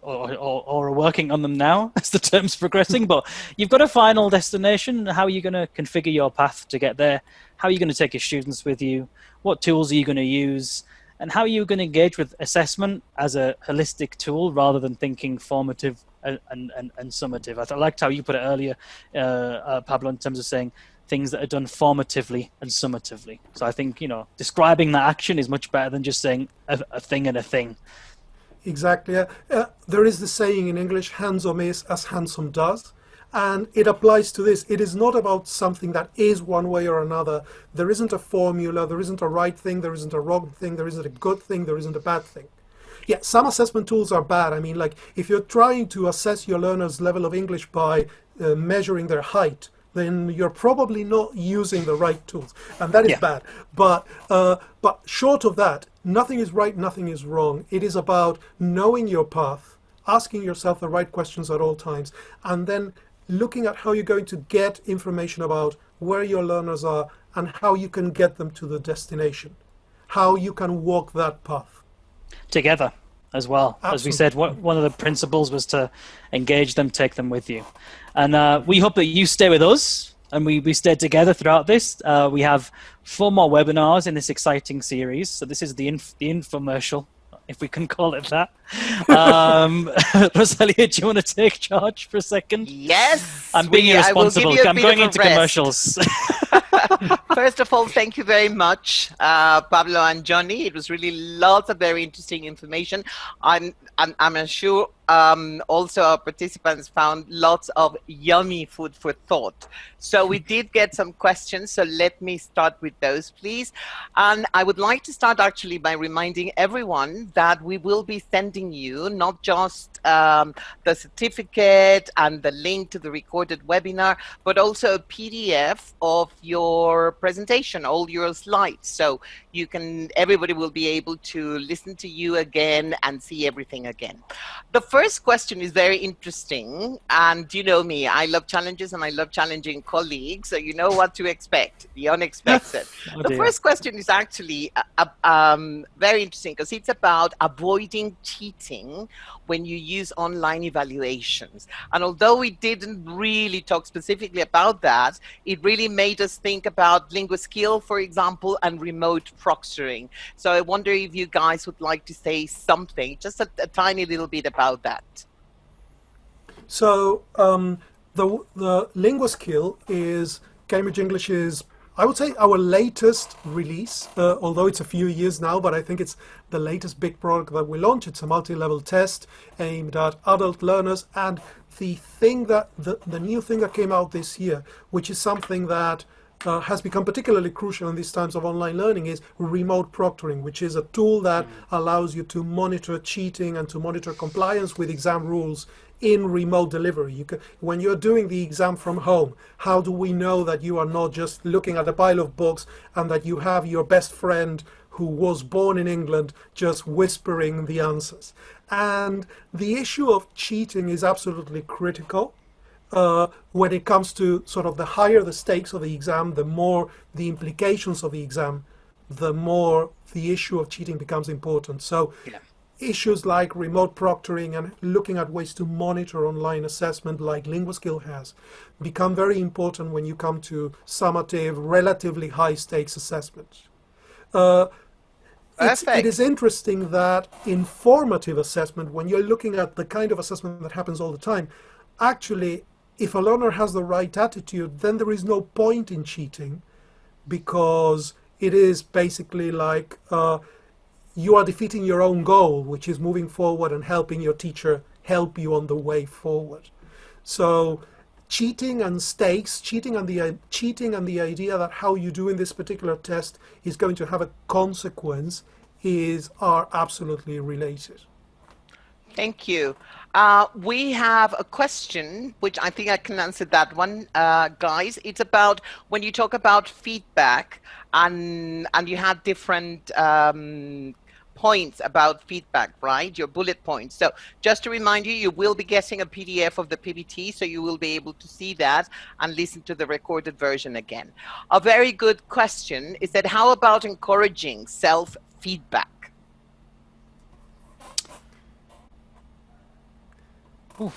are working on them now as the term's progressing. But you've got a final destination. How are you going to configure your path to get there? How are you going to take your students with you? What tools are you going to use? And how are you going to engage with assessment as a holistic tool rather than thinking formative and summative? I liked how you put it earlier, Pablo, in terms of saying things that are done formatively and summatively. So I think, describing that action is much better than just saying a thing and a thing. Exactly. There is the saying in English, handsome is as handsome does. And it applies to this. It is not about something that is one way or another. There isn't a formula. There isn't a right thing. There isn't a wrong thing. There isn't a good thing. There isn't a bad thing. Yeah, some assessment tools are bad. I mean, like if you're trying to assess your learner's level of English by measuring their height, then you're probably not using the right tools, and that is bad. But short of that, nothing is right, nothing is wrong. It is about knowing your path, asking yourself the right questions at all times, and then looking at how you're going to get information about where your learners are and how you can get them to the destination, how you can walk that path. Together as well. Absolutely. As we said, one of the principles was to engage them, take them with you. And we hope that you stay with us and we stayed together throughout this. We have 4 more webinars in this exciting series. So this is the infomercial, if we can call it that. Rosalia, do you want to take charge for a second? Yes. I'm being irresponsible. I'm going into commercials. First of all, thank you very much, Pablo and Johnny. It was really lots of very interesting information. I'm sure also our participants found lots of yummy food for thought. So we did get some questions, so let me start with those, please. And I would like to start actually by reminding everyone that we will be sending you not just the certificate and the link to the recorded webinar, but also a PDF of your presentation, all your slides. So everybody will be able to listen to you again and see everything again. The first question is very interesting, and you know me, I love challenges and I love challenging colleagues, so you know what to expect, the unexpected. The first question is actually very interesting because it's about avoiding cheating when you use online evaluations. And although we didn't really talk specifically about that, it really made us think about LinguaSkill, for example, and remote proctoring. So I wonder if you guys would like to say something, just a tiny little bit about that. So the LinguaSkill is Cambridge English's, I would say, our latest release, although it's a few years now, but I think it's the latest big product that we launched. It's a multi-level test aimed at adult learners, and the new thing that came out this year, which is something that has become particularly crucial in these times of online learning, is remote proctoring, which is a tool that allows you to monitor cheating and to monitor compliance with exam rules in remote delivery. When you're doing the exam from home, how do we know that you are not just looking at a pile of books and that you have your best friend who was born in England just whispering the answers? And the issue of cheating is absolutely critical. When it comes to sort of the higher the stakes of the exam, the more the implications of the exam, the more the issue of cheating becomes important. So issues like remote proctoring and looking at ways to monitor online assessment like LinguaSkill has become very important when you come to summative, relatively high stakes assessments. it is interesting that in formative assessment, when you're looking at the kind of assessment that happens all the time, actually, if a learner has the right attitude, then there is no point in cheating, because it is basically like you are defeating your own goal, which is moving forward and helping your teacher help you on the way forward. So cheating and stakes, cheating and the idea that how you do in this particular test is going to have a consequence are absolutely related. Thank you. We have a question, which I think I can answer that one, guys. It's about when you talk about feedback and you had different points about feedback, right? Your bullet points. So just to remind you, you will be getting a PDF of the PPT, so you will be able to see that and listen to the recorded version again. A very good question is that how about encouraging self-feedback?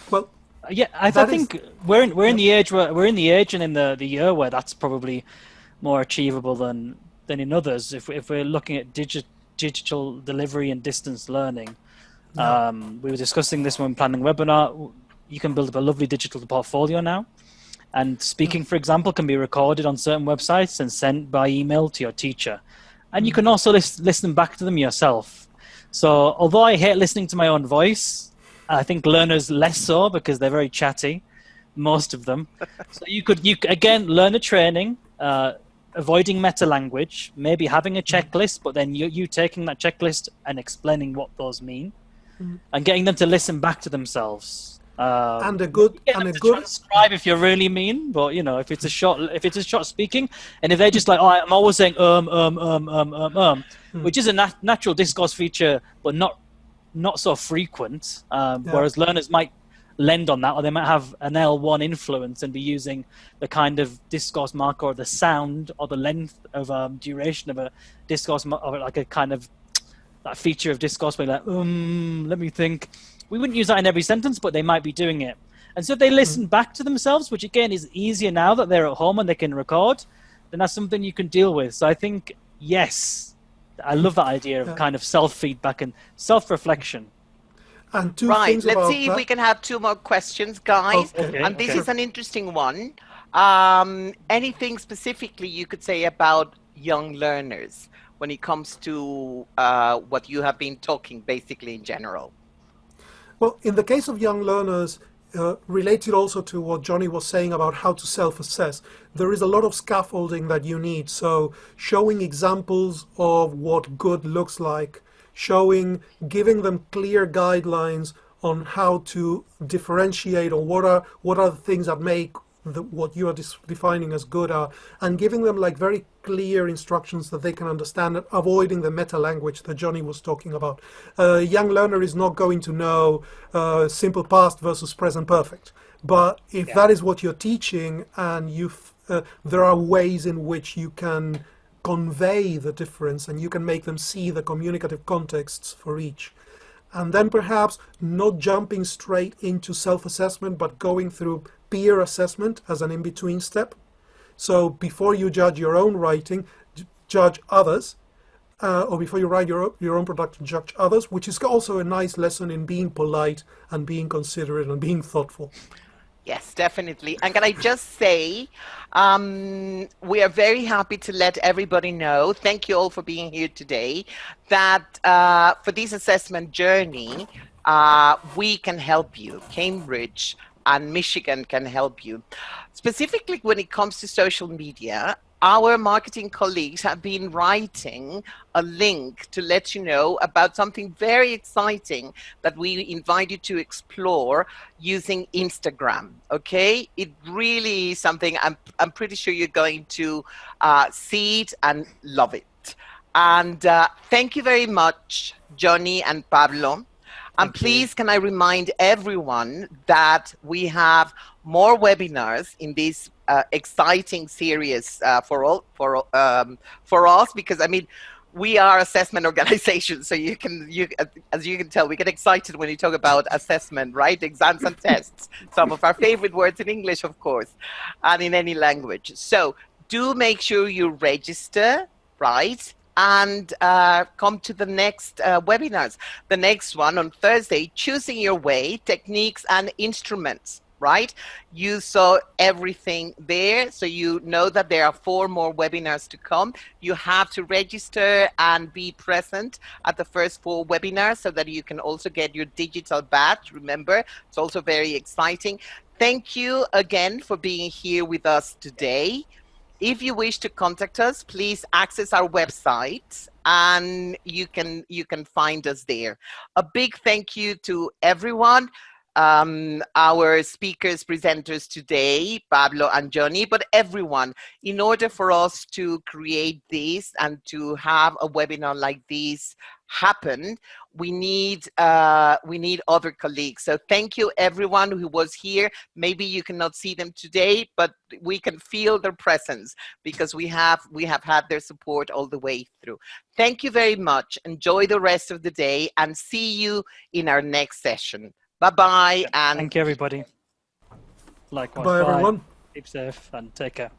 Well, yeah, I think we're in the age and in the year where that's probably more achievable than in others. If we're looking at digital delivery and distance learning, we were discussing this when planning webinar. You can build up a lovely digital portfolio now, and speaking, for example, can be recorded on certain websites and sent by email to your teacher, and you can also listen back to them yourself. So although I hate listening to my own voice, I think learners less so because they're very chatty, most of them. So you again learn a training, avoiding meta language, maybe having a checklist, but then you taking that checklist and explaining what those mean, and getting them to listen back to themselves. And a good transcribe if you're really mean, but you know, if it's a short speaking, and if they're just like, oh, I'm always saying which is a natural discourse feature, but not so frequent, whereas learners might lend on that, or they might have an L1 influence and be using the kind of discourse marker or the sound or the length of duration of a discourse, or like a kind of that feature of discourse where like, let me think. We wouldn't use that in every sentence, but they might be doing it. And so if they listen back to themselves, which again is easier now that they're at home and they can record, then that's something you can deal with. So I think, yes, I love that idea of kind of self-feedback and self-reflection. And let's see if we can have two more questions, guys. And this is an interesting one. Anything specifically you could say about young learners when it comes to what you have been talking basically in general? Well, in the case of young learners, related also to what Johnny was saying about how to self-assess, there is a lot of scaffolding that you need. So showing examples of what good looks like, giving them clear guidelines on how to differentiate, or what are the things that make what you are defining as good are, and giving them like very clear instructions that they can understand, avoiding the meta language that Johnny was talking about. A young learner is not going to know simple past versus present perfect, but if that is what you're teaching, and there are ways in which you can convey the difference and you can make them see the communicative contexts for each. And then perhaps not jumping straight into self-assessment, but going through peer assessment as an in-between step. So before you judge your own writing, judge others, or before you write your own product, judge others, which is also a nice lesson in being polite and being considerate and being thoughtful. Yes, definitely. And can I just say, we are very happy to let everybody know, thank you all for being here today, that for this assessment journey, we can help you. Cambridge and Michigan can help you. Specifically when it comes to social media, our marketing colleagues have been writing a link to let you know about something very exciting that we invite you to explore using Instagram. Okay, it really is something I'm pretty sure you're going to see it and love it. And thank you very much, Johnny and Pablo. And please, can I remind everyone that we have more webinars in this exciting series for us, because I mean, we are assessment organizations, so as you can tell, we get excited when you talk about assessment, right? Exams and tests, some of our favorite words in English, of course, and in any language. So do make sure you register, right? and come to the next webinars. The next one on Thursday, Choosing Your Way, Techniques and Instruments, right? You saw everything there, so you know that there are 4 more webinars to come. You have to register and be present at the first 4 webinars so that you can also get your digital badge. Remember, it's also very exciting. Thank you again for being here with us today. If you wish to contact us, please access our website and you can find us there. A big thank you to everyone. Our speakers, presenters today, Pablo and Johnny, but everyone. In order for us to create this and to have a webinar like this happen, we need other colleagues. So thank you everyone who was here. Maybe you cannot see them today, but we can feel their presence because we have had their support all the way through. Thank you very much. Enjoy the rest of the day and see you in our next session. Bye-bye. And thank you, everybody. Likewise. Bye, everyone. Keep safe and take care.